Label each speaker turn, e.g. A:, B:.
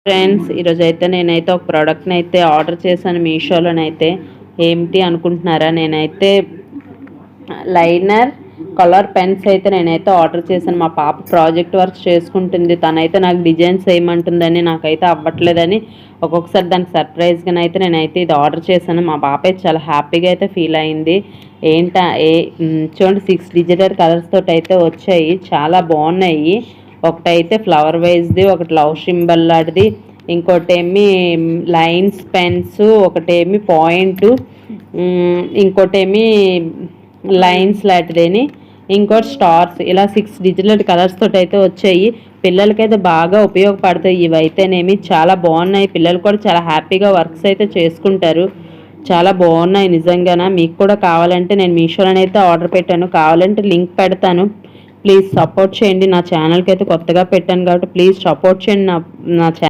A: Friends, ఈరోజైతే నేనైతే ఒక ప్రోడక్ట్ని అయితే ఆర్డర్ చేశాను మీషోలోనైతే. ఏంటి అనుకుంటున్నారా? నేనైతే లైనర్ కలర్ పెన్స్ అయితే నేనైతే ఆర్డర్ చేశాను. మా పాప ప్రాజెక్ట్ వర్క్ చేసుకుంటుంది, తనైతే నాకు డిజైన్స్ వేయమంటుందని, నాకైతే అవ్వట్లేదని ఒక్కొక్కసారి దానికి సర్ప్రైజ్గా అయితే నేనైతే ఇది ఆర్డర్ చేశాను. మా పాప అయితే చాలా హ్యాపీగా అయితే ఫీల్ అయింది. చూడండి, 6 డిజిటల్ కలర్స్ తోటి అయితే వచ్చాయి, చాలా బాగున్నాయి. ఒకటైతే ఫ్లవర్ వైజ్ది, ఒకటి లవ్ సింబల్ లాంటిది, ఇంకోటేమి లైన్స్ పెన్స్, ఒకటేమి పాయింట్, ఇంకోటేమి లైన్స్ లాంటిదేని, ఇంకోటి స్టార్స్. ఇలా 6 డిజిటల్ కలర్స్ తోటి అయితే వచ్చాయి. పిల్లలకైతే బాగా ఉపయోగపడతాయి ఇవైతేనేమి. చాలా బాగున్నాయి, పిల్లలు కూడా చాలా హ్యాపీగా వర్క్స్ అయితే చేసుకుంటారు. చాలా బాగున్నాయి నిజంగాన. మీకు కూడా కావాలంటే నేను మీషోలోనైతే ఆర్డర్ పెట్టాను, కావాలంటే లింక్ పెడతాను. ప్లీజ్ సపోర్ట్ చేయండి. నా ఛానల్కి అయితే కొత్తగా పెట్టాను కాబట్టి ప్లీజ్ సపోర్ట్ చేయండి నా ఛానల్.